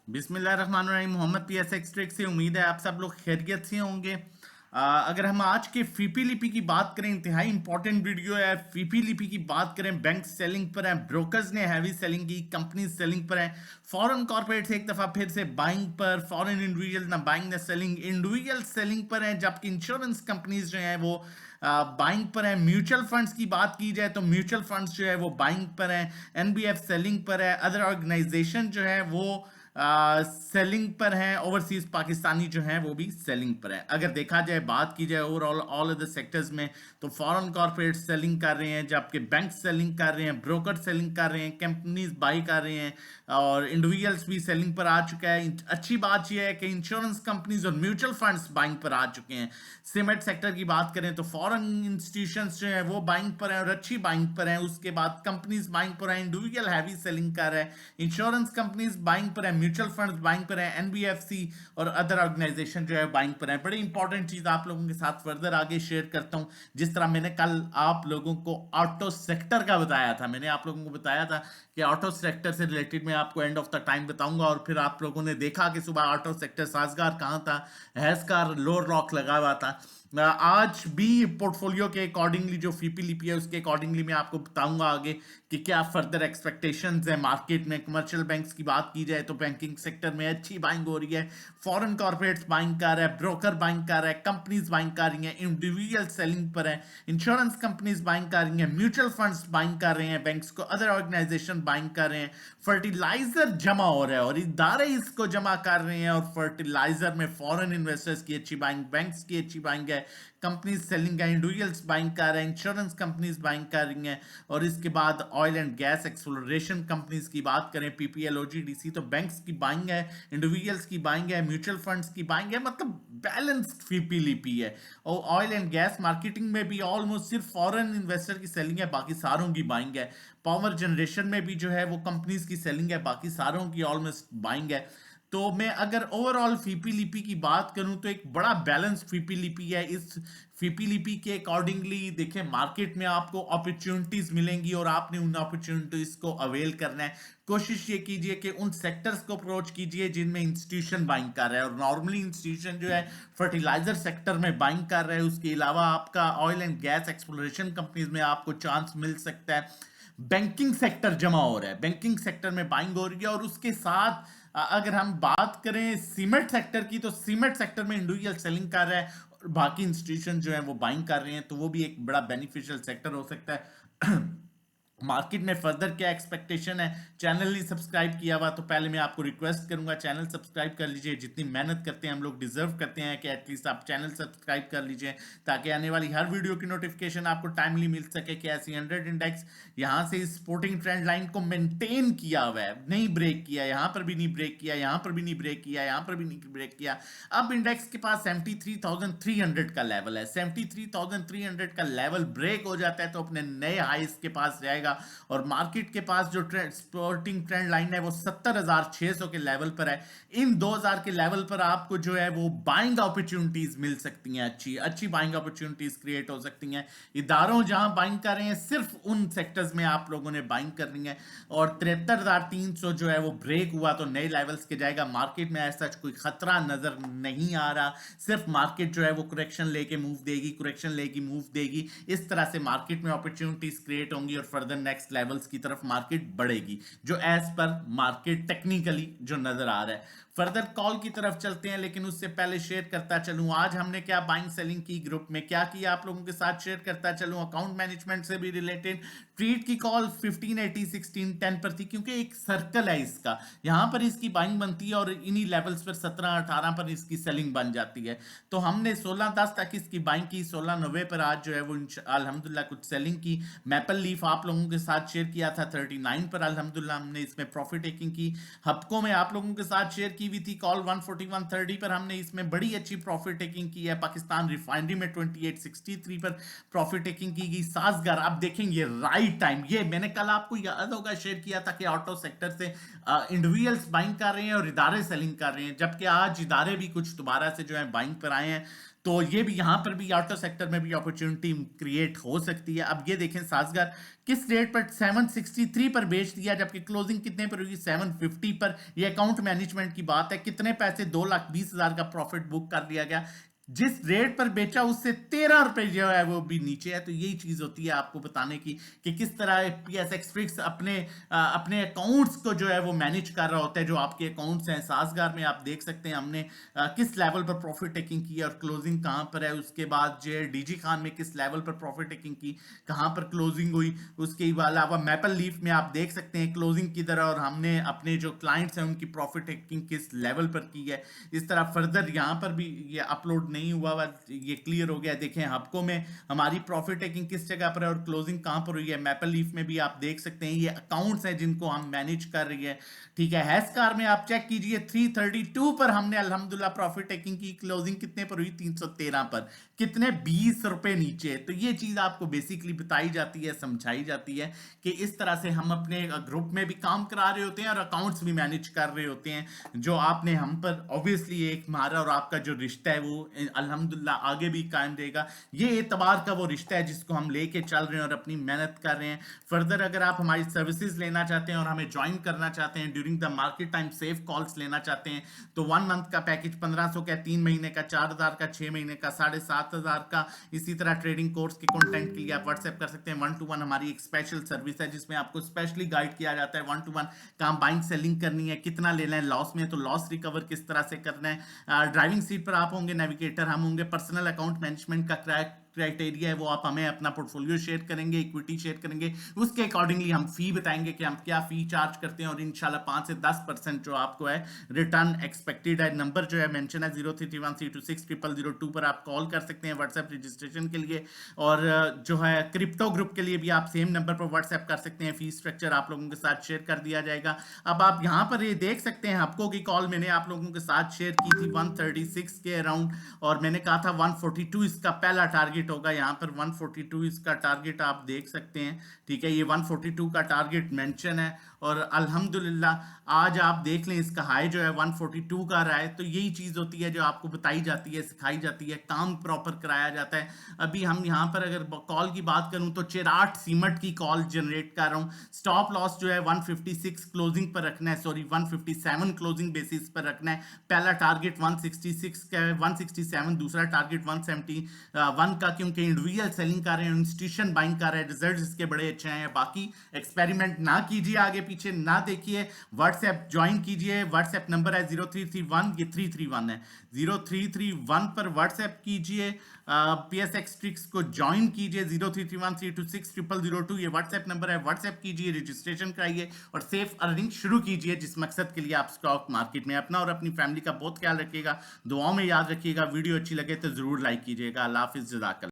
बिस्मिल्लाहिर्रहमानिर्रहीम। मोहम्मद पीएस एक्सट्रिक से उम्मीद है आप सब लोग खैरियत से होंगे। अगर हम आज के फीपी लिपि की बात करें, इंतहाई इंपॉर्टेंट वीडियो है। फीपी लिपि की बात करें, बैंक सेलिंग पर है, ब्रोकर्स ने हैवी सेलिंग की, कंपनी सेलिंग पर है, फॉरेन कॉर्पोरेट्स एक दफा फिर से बाइंग पर, फॉरेन इंडिविजुअल ना बाइंग ना सेलिंग, इंडिविजुअल सेलिंग पर है, जबकि इंश्योरेंस कंपनीज जो है वो बाइंग पर है। म्यूचुअल फंड्स की बात की जाए तो म्यूचुअल फंड्स जो है वो बाइंग पर है, एनबीएफ सेलिंग पर है, अदर ऑर्गेनाइजेशन जो है वो सेलिंग पर है, ओवरसीज पाकिस्तानी जो है वो भी सेलिंग पर है। अगर देखा जाए, बात की जाए ओवरऑल ऑल अदर सेक्टर्स में, तो फॉरेन कॉर्पोरेट सेलिंग कर रहे हैं, जबकि बैंक सेलिंग कर रहे हैं, ब्रोकर सेलिंग कर रहे हैं, कंपनीज बाई कर रहे हैं, और इंडिविजुअल्स भी सेलिंग पर आ चुका है। अच्छी बात यह है कि इंश्योरेंस कंपनीज और म्यूचुअल फंड्स बाइंग पर आ चुके हैं। सीमेंट सेक्टर की बात करें तो फॉरेन इंस्टीट्यूशंस जो है वो बाइंग पर हैं और अच्छी बाइंग पर हैं। उसके बाद कंपनीज बाइंग पर हैं, इंडिविजुअल हैवी सेलिंग कर रहा है, इंश्योरेंस कंपनीज बाइंग पर है, म्यूचुअल फंड्स बाइंग पर है, एनबीएफसी और अदर ऑर्गेनाइजेशन जो है बाइंग पर है। बड़ी इंपॉर्टेंट चीज आप लोगों के साथ फर्दर आगे शेयर करता हूं। जिस तरह मैंने कल आप लोगों को ऑटो सेक्टर का बताया था, मैंने आप लोगों को बताया था कि ऑटो सेक्टर से रिलेटेड मैं आपको एंड ऑफ द टाइम बताऊंगा, और फिर आप लोगों ने देखा कि सुबह ऑटो सेक्टर साजगार कहां था, हैसकार लोअर रॉक लगा हुआ था। आज भी पोर्टफोलियो के अकॉर्डिंगली जो फीपी लिपि है उसके अकॉर्डिंगली मैं आपको बताऊंगा आगे कि क्या फर्दर एक्सपेक्टेशंस है मार्केट में। कमर्शियल बैंक्स की बात की जाए तो बैंकिंग सेक्टर में अच्छी बाइंग हो रही है, फॉरेन कॉर्पोरेट्स बाइंग कर रहा है, ब्रोकर बाइंग कर रहा है, कंपनीज बाइंग कर रही हैं, इंडिविजुअल सेलिंग पर है, इंश्योरेंस कंपनीज बाइंग कर रही हैं, म्यूचुअल फंड्स बाइंग कर रहे हैं, बैंक्स को अदर ऑर्गेनाइजेशन बाइंग कर रहे हैं, फर्टिलाइजर जमा हो रहा है और इदारे इसको जमा कर रहे हैं, और फर्टिलाइजर में फॉरेन इन्वेस्टर्स की अच्छी बाइंग, बैंक्स की अच्छी बाइंग है, कंपनीज सेलिंग है, इंडिविजुअल्स बाइंग कर रहे हैं, इंश्योरेंस कंपनीज बाइंग कर रही हैं। और इसके बाद oil and gas exploration companies की बात करें, पीपीएल ओजीडीसी, तो बैंक्स की बाइंग है, इंडिविजुअल्स की बाइंग है, म्यूचुअल फंड्स की बाइंग है, मतलब बैलेंस्ड फीपी लिपि है। और ऑयल एंड गैस मार्केटिंग में भी ऑलमोस्ट सिर्फ फॉरेन इन्वेस्टर की सेलिंग है, बाकी सारों की बाइंग है। पावर जनरेशन में भी जो है वो कंपनीज की सेलिंग है, बाकी सारों की ऑलमोस्ट बाइंग है। तो मैं अगर ओवरऑल फीपी लिपि की बात करूं तो एक बड़ा बैलेंस फीपी लिपि है। इस फीपी लिपि के अकॉर्डिंगली देखें, मार्केट में आपको अपॉर्चुनिटीज मिलेंगी और आपने उन अपॉर्चुनिटीज को अवेल करना है। कोशिश ये कीजिए कि उन सेक्टर्स को अप्रोच कीजिए जिनमें इंस्टीट्यूशन बाइंग कर रहा है, और नॉर्मली इंस्टीट्यूशन जो है फर्टिलाइजर सेक्टर में बाइंग कर रहा है। उसके अलावा आपका oil and gas exploration companies में आपको चांस मिल सकता है। बैंकिंग सेक्टर जमा हो रहा है, बैंकिंग सेक्टर में बाइंग हो रही है। और उसके साथ अगर हम बात करें सीमेंट सेक्टर की, तो सीमेंट सेक्टर में इंडिविजुअल सेलिंग कर रहा है और बाकी इंस्टीट्यूशन जो है वो बाइंग कर रहे हैं, तो वो भी एक बड़ा बेनिफिशियल सेक्टर हो सकता है। मार्केट में फर्दर क्या एक्सपेक्टेशन है, चैनल नहीं सब्सक्राइब किया हुआ तो पहले मैं आपको रिक्वेस्ट करूंगा चैनल सब्सक्राइब कर लीजिए। जितनी मेहनत करते हैं हम लोग डिजर्व करते हैं कि एटलीस्ट आप चैनल सब्सक्राइब कर लीजिए, ताकि आने वाली हर वीडियो की नोटिफिकेशन आपको टाइमली मिल सके। कि ऐसी 100 इंडेक्स यहां से सपोर्टिंग ट्रेंड लाइन को मेंटेन किया हुआ है, नहीं ब्रेक किया, यहां पर भी नहीं ब्रेक किया, यहां पर भी नहीं ब्रेक किया, यहां पर भी नहीं ब्रेक किया। अब इंडेक्स के पास 73,300 का लेवल है, 73,300 का लेवल ब्रेक हो जाता है तो अपने नए हाइस के पास जाएगा। और मार्केट के पास जो स्पोर्टिंग ट्रेंड लाइन है वो 70,600 के लेवल पर है। इन 2000 के लेवल पर आपको जो है वो बाइंग अपॉर्चुनिटीज मिल सकती हैं, अच्छी अच्छी बाइंग अपॉर्चुनिटीज क्रिएट हो सकती हैं। इदारों जहां बाइंग कर रहे हैं सिर्फ उन सेक्टर्स में आप लोगों ने बाइंग करनी है। और 73,300 जो है वो ब्रेक हुआ तो नए लेवल्स के जाएगा। मार्केट में ऐसा कोई खतरा नजर नहीं आ रहा, सिर्फ मार्केट जो है वो करेक्शन लेके मूव देगी, करेक्शन लेगी मूव देगी। इस तरह से मार्केट में अपॉर्चुनिटीज क्रिएट होंगी और फर्दर नेक्स्ट लेवल्स की तरफ मार्केट बढ़ेगी, जो एज पर मार्केट टेक्निकली जो नजर आ रहा है। फर्दर कॉल की तरफ चलते हैं, लेकिन उससे पहले शेयर करता चलूं आज हमने क्या बाइंग सेलिंग की, ग्रुप में क्या किया, आप लोगों के साथ शेयर करता चलूं। अकाउंट मैनेजमेंट से भी रिलेटेड ट्रीट की कॉल 1580 1610 पर थी, क्योंकि एक सर्कल है इसका, यहां पर इसकी बाइंग बनती है और इन्हीं लेवल्स पर 17-18 पर इसकी सेलिंग बन जाती है। तो हमने 16-10 तक इसकी बाइंग की, 16-90 पर आज जो है वो अल्हम्दुलिल्लाह कुछ सेलिंग की। मैपल लीफ आप लोगों के साथ शेयर किया था 39 पर, अल्हम्दुलिल्लाह हमने इसमें प्रॉफिट टेकिंग की। हपको में आप लोगों के साथ शेयर की हुई थी कॉल 14130 पर, हमने इसमें बड़ी अच्छी प्रॉफिट टेकिंग की है। पाकिस्तान रिफाइनरी में 2863 पर प्रॉफिट टेकिंग की गई। साजगार आप देखेंगे राइट टाइम। ये मैंने कल आपको याद होगा शेयर किया था कि ऑटो सेक्टर से इंडिविजुअल्स बाइंग कर रहे हैं और इदारे सेलिंग कर रहे हैं, जबकि आज इदारे भी कुछ दोबारा से जो है बाइंग पर आए हैं। तो ये भी यहाँ पर भी ऑटो सेक्टर में भी अपॉर्चुनिटी क्रिएट हो सकती है। अब ये देखें साजगार किस रेट पर 763 पर बेच दिया, जबकि क्लोजिंग कितने पर हुई 750 पर। ये अकाउंट मैनेजमेंट की बात है। कितने पैसे 2,20,000 का प्रॉफिट बुक कर लिया गया। जिस रेट पर बेचा उससे 13 रुपए जो है वो भी नीचे है। तो यही चीज होती है आपको बताने की कि किस तरह PSX ट्रिक्स अपने अकाउंट्स को जो है वो मैनेज कर रहा होता है। जो आपके अकाउंट्स हैं साजगार में आप देख सकते हैं हमने किस लेवल पर प्रॉफिट टेकिंग की और क्लोजिंग कहां पर है। उसके बाद जो है DG खान में किस लेवल पर प्रॉफिट टेकिंग की, कहां पर क्लोजिंग हुई। उसके अलावा मैपल लीफ में आप देख सकते हैं क्लोजिंग की तरह और हमने अपने जो क्लाइंट्स हैं उनकी प्रॉफिट टेकिंग किस लेवल पर की है। इस तरह फर्दर यहां पर भी ये अपलोड नहीं हुआ हुआ, ये क्लियर हो गया। देखें हफ्कों में हमारी प्रॉफिट टेकिंग किस जगह पर है और क्लोजिंग कहां पर हुई है। मैपल लीफ में भी आप देख सकते हैं ये अकाउंट्स हैं जिनको हम मैनेज कर रही है। ठीक है, हैस्कार में आप चेक कीजिए 332 पर हमने अल्हम्दुलिल्लाह प्रॉफिट टेकिंग की। क्लोजिंग कितने पर हुई 313 पर, कितने 20 रुपए नीचे। तो ये चीज आपको बेसिकली बताई जाती है, समझाई जाती है कि इस तरह से हम अपने ग्रुप में भी काम करा रहे होते हैं और अकाउंट्स भी मैनेज कर रहे होते हैं। जो आपने हम पर ऑब्वियसली एक हमारा और आपका जो रिश्ता है वो अल्हम्दुलिल्लाह आगे भी कायम रहेगा। ये एतबार का वो रिश्ता है जिसको हम लेके चल रहे हैं और अपनी मेहनत कर रहे हैं। फर्दर अगर आप हमारी सर्विसेज लेना चाहते हैं और हमें ज्वाइन करना चाहते हैं during the market time, safe calls लेना चाहते हैं, तो 1 मंथ का पैकेज 1500 का, 3 महीने का 4000 का, 6 महीने का 7500 का। इसी तरह ट्रेडिंग कोर्स के कंटेंट के लिए आप व्हाट्सएप कर सकते हैं। 1-to-1 हमारी एक स्पेशल सर्विस है जिसमें आपको स्पेशली गाइड किया जाता है 1-to-1 काम बाइंग सेलिंग करनी है, कितना लेना है लॉस में, तो लॉस रिकवर किस तरह से करना है। ड्राइविंग सीट पर आप होंगे, नेविगेटर हम होंगे। पर्सनल अकाउंट मैनेजमेंट का क्राइटेरिया है वो आप हमें अपना पोर्टफोलियो शेयर करेंगे, इक्विटी शेयर करेंगे, उसके अकॉर्डिंगली हम फी बताएंगे कि हम क्या फी चार्ज करते हैं और इंशाल्लाह 5 से 10% जो आपको है रिटर्न एक्सपेक्टेड है। नंबर जो है मेंशन है 0331326002 पर आप कॉल कर सकते हैं व्हाट्सएप रजिस्ट्रेशन के लिए। और जो है क्रिप्टो ग्रुप के लिए भी आप सेम नंबर पर व्हाट्सएप कर सकते हैं। फी स्ट्रक्चर आप लोगों के साथ शेयर कर दिया जाएगा। अब आप यहाँ पर ये देख सकते हैं आपको की कॉल मैंने आप लोगों के साथ शेयर की थी 136 के अराउंड, और मैंने कहा था 142 इसका पहला टारगेट होगा। यहां पर 142 इसका टारगेट आप देख सकते हैं। ठीक है, ये 142 का टारगेट मेंशन है और अल्हम्दुलिल्लाह आज आप देख लें इसका हाई जो है 142 का रहा है। तो यही चीज होती है जो आपको बताई जाती है, सिखाई जाती है, काम प्रॉपर कराया जाता है। अभी हम यहां पर अगर कॉल की बात करूं तो चिराट सीमेंट की कॉल जनरेट कर रहा हूं। स्टॉप लॉस जो है 156 क्लोजिंग पर रखना है, सॉरी 157 क्लोजिंग बेसिस पर रखना है। पहला टारगेट 166 का है, 167, दूसरा टारगेट 171 का, क्योंकि इंडिविजुअल सेलिंग कर रहे हैं, इंस्टीट्यूशन बाइंग कर रहे हैं, रिजल्ट्स इसके बड़े अच्छे हैं। बाकी एक्सपेरिमेंट ना कीजिए, आगे पीछे ना देखिए, व्हाट्सएप ज्वाइन कीजिए। व्हाट्सएप नंबर है 0331, ये 331 है, 0331 पर व्हाट्सएप कीजिए। PSX ट्रिक्स को ज्वाइन कीजिए 0331326002 ये व्हाट्सएप नंबर है। व्हाट्सएप कीजिए, रजिस्ट्रेशन कराइए और सेफ अर्निंग शुरू कीजिए जिस मकसद के लिए आप स्टॉक मार्केट में अपना और अपनी फैमिली का बहुत ख्याल रखिएगा। दुआओं में याद रखिएगा। वीडियो अच्छी लगे तो जरूर लाइक कीजिएगा। अल्लाह हाफिज, जज़ाकल्लाह।